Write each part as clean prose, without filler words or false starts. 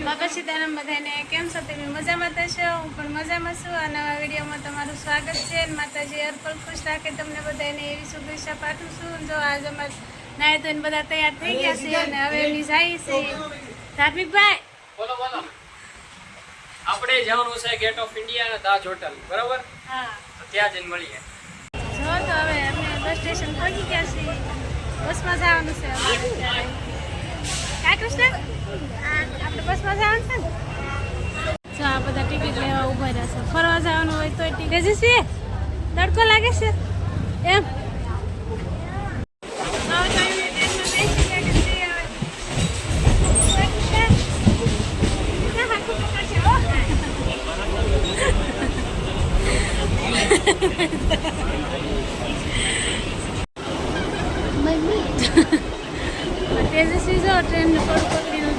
બાપા સીતારામ બધાને કેમ છો? તમે મજામાં થશો? હું પણ મજામાં છું. આ નવા વિડીયોમાં તમારું સ્વાગત છે. માતાજી અર્પણ ખુશ રાખે તમને બધાને એવી શુભેચ્છા પાઠવું છું. જો આજ અમારે નાય ધોઈને બધા તૈયાર થઈ ગયા છે અને હવે અમે જઈએ છીએ. ધાર્મિકભાઈ બોલો બોલો. આપણે જવાનું છે ગેટ ઓફ ઇન્ડિયા અને તાજ હોટલ, બરાબર? હા, તો ત્યાં જઈને મળીએ. જો તો હવે અમે બસ સ્ટેશન પહોંચી ગયા છીએ. બસમાં જવાનું છે અમારે અત્યારે. કાંઈ કૃષ્ણ આપણે બસમાં જવાનું છે ને? જો આ બધા ટિકિટ લેવા ઊભા રહેશે. ફરવા જવાનું હોય તો ટિકિટ જશે. તડકો લાગે છે એમ. તેજસ્વી જો ટ્રેન પકડીને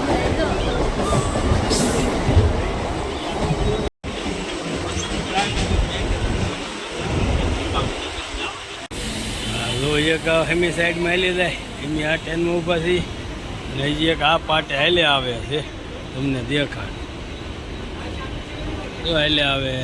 જો એક હેમી સાઈડમાં હેલી જાય એમની આ ટ્રેનમાં ઊભા થઈ અને હજી એક આ પાટે હેલે આવે છે. તમને દેખાડ તો હેલે આવે.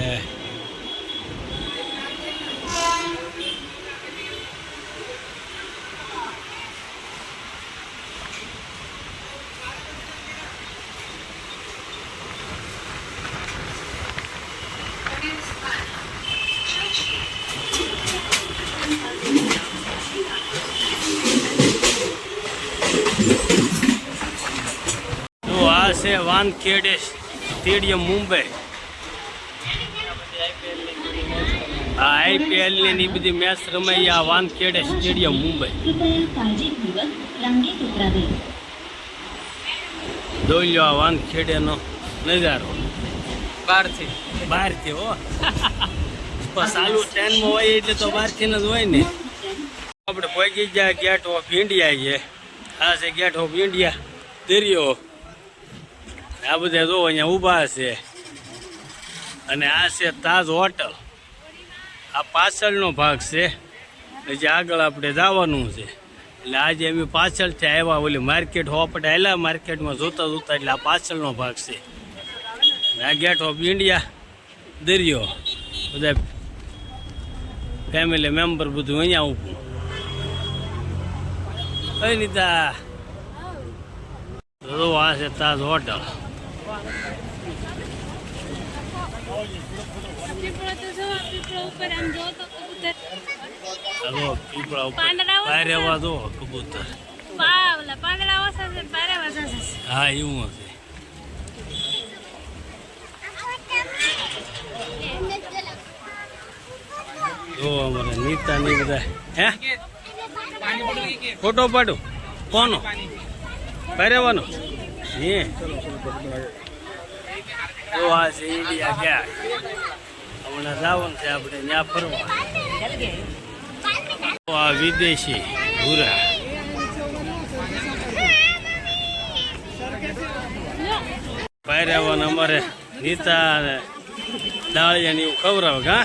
છે વાનખેડે સ્ટેડિયમ મુંબઈ. આ IPL ની બધી મેચ રમાઈ આ વાનખેડે સ્ટેડિયમ મુંબઈ. જોઈ લો આ વાનખેડે નો નજારો બહારથી હો. ચાલુ ટ્રેનમાં હોય એટલે તો બહારથી જ હોય ને. આપણે પહોંચી ગયા ગેટ ઓફ ઇન્ડિયા છે. આ છે ગેટ ઓફ ઇન્ડિયા દરિયો. આ બધા જો અહીંયા ઊભા છે અને આ છે તાજ હોટલ. આ પાછળનો ભાગ છે જે આગળ આપણે જવાનું છે. એટલે આજે અમે પાછળથી આવ્યા ઓલી માર્કેટ આપણે આવેલા માર્કેટમાં જોતા જોતા એટલે આ પાછળનો ભાગ છે. આ ગેટ ઓફ ઇન્ડિયા દરિયો બધા ફેમિલી મેમ્બર બધું અહીંયા ઊભું. કઈ નીતા જો આ છે તાજ હોટલ. પીપળા ઉપર રહેવા દો કબૂતર. હા એવું હશે. જો અમારે નીતા ની બધા હે ફોટો પાડું કોનો પહેરવાનો હે. તો આ છે ઇન્ડિયા ગેટ. હમણાં જવાનું છે આપણે ત્યાં ફરવા. આ વિદેશી ભૂરા પહેરવાનું અમારે નીતા ડાળિયા ને એવું ખવડાવે.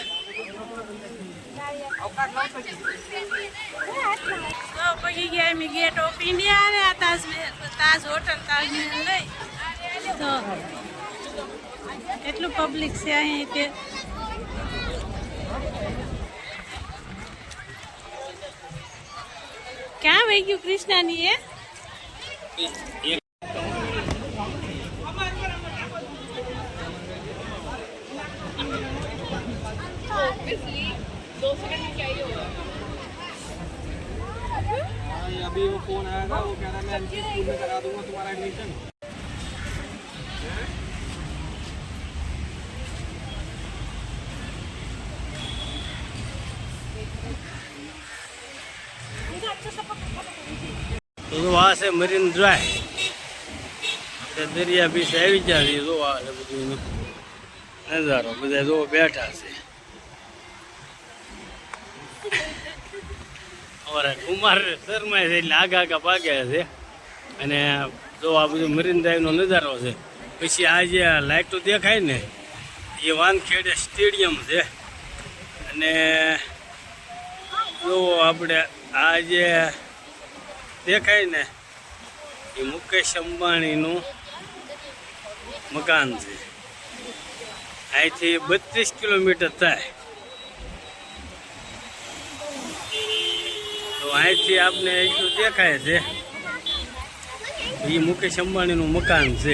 હા પગી ગયા અમે ગેટ ઓફ ઇન્ડિયા અને આ તાજ હોટલ તાજમહેલ લઈ તો એટલું પબ્લિક છે અહીં તે. ક્યાં વહી ગયું કૃષ્ણાની એ? अभी वो फोन आया था, वो कह रहा मैं एमसी स्कूल में करा दूंगा तुम्हारा एडमिशन. તો આ છે મરીન ડ્રાઈવ. દરિયા બીચ આવી જાય. જો આ બધું નજારો બધા જો બેઠા છે. અમારા કુમાર શર્મા છે એટલે આગા આગા પાગ્યા છે. અને જો આ બધું મરીન ડ્રાઈવનો નજારો છે. પછી આ જે લાઇટો દેખાય ને એ વાનખેડે સ્ટેડિયમ છે. અને જો આપણે આ જે દેખાય ને એ મુકેશ અંબાણીનું મકાન છે. અહીંથી 32 કિલોમીટર થાય. તો અહીંથી આપને એટલું દેખાય છે એ મુકેશ અંબાણીનું મકાન છે.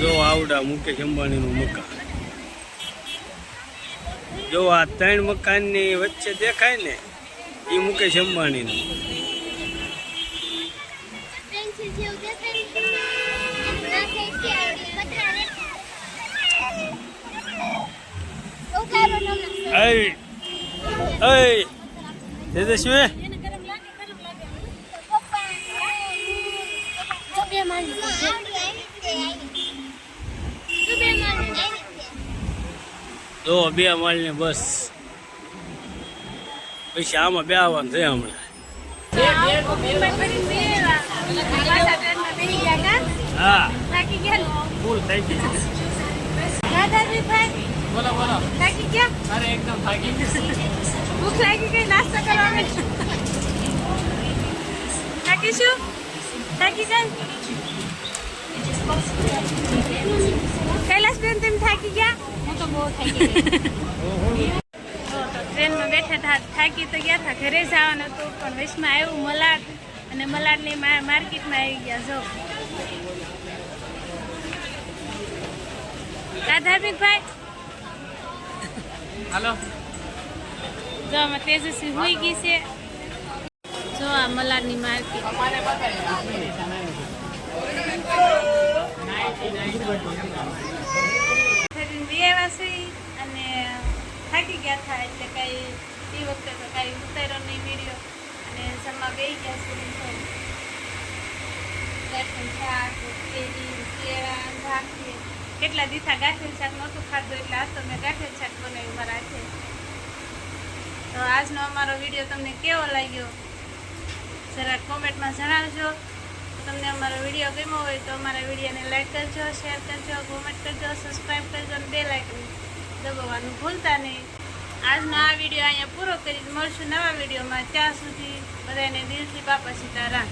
જો આવડા મુકેશ અંબાણીનું મકાન. જો આ 3 મકાનની વચ્ચે દેખાય ને એ મુકેશ અંબાણીનું. તેજસ્વી જો 2 માળની બસ. પછી આમાં બેવાનું છે હમણાં. હા ફૂલ થઈ ગઈ. બોલો બોલો. થાકી ગયા? અરે એકદમ થાકી ગઈ. ભૂખ લાગી ગઈ, નાસ્તો કરવા માંડી. થાકીશું? થાકી જાય? કૈલાસબેન તમે થાકી ગયા? હું તો બહુ થાકી ગઈ. ટ્રેનમાં બેઠા હતા, થાકી તો ગયા હતા. ઘરે જવાનું હતું પણ વચમાં આવ્યું મલાડ અને મલાડની માર્કેટમાં આવી ગયા. જો ધાર્મિકભાઈ હાલો. જો આમાં તેજસ્વી હોઈ ગઈ છે. જો આ મલાડની માર્કેટ. અને થાકી ગયા હતા એટલે કઈ એ વખતે તો કઈ ઉતાર્યો નહીં વિડીયો અને જમવા બેસી ગયા છે. શાક કેરી કેળા ભાખરી કેટલા દીથા ગાંઠેલ શાક નહોતું ખાધું એટલે આજ તો મેં ગાંઠેલ શાક બનાવ્યું મારા હાથે. તો આજનો અમારો વિડીયો તમને કેવો લાગ્યો જરા કોમેન્ટમાં જણાવજો. તમને અમારો વિડીયો ગમ્યો હોય તો અમારા વિડીયોને લાઈક કરજો, શેર કરજો, કોમેન્ટ કરજો, સબસ્ક્રાઈબ કરજો અને બેલ આઇકન દબાવવાનું ભૂલતા નહીં. આજનો આ વિડીયો અહીંયા પૂરો કરી મળશું નવા વિડીયોમાં. ત્યાં સુધી બધાને દિલથી બાપા સીતારામ.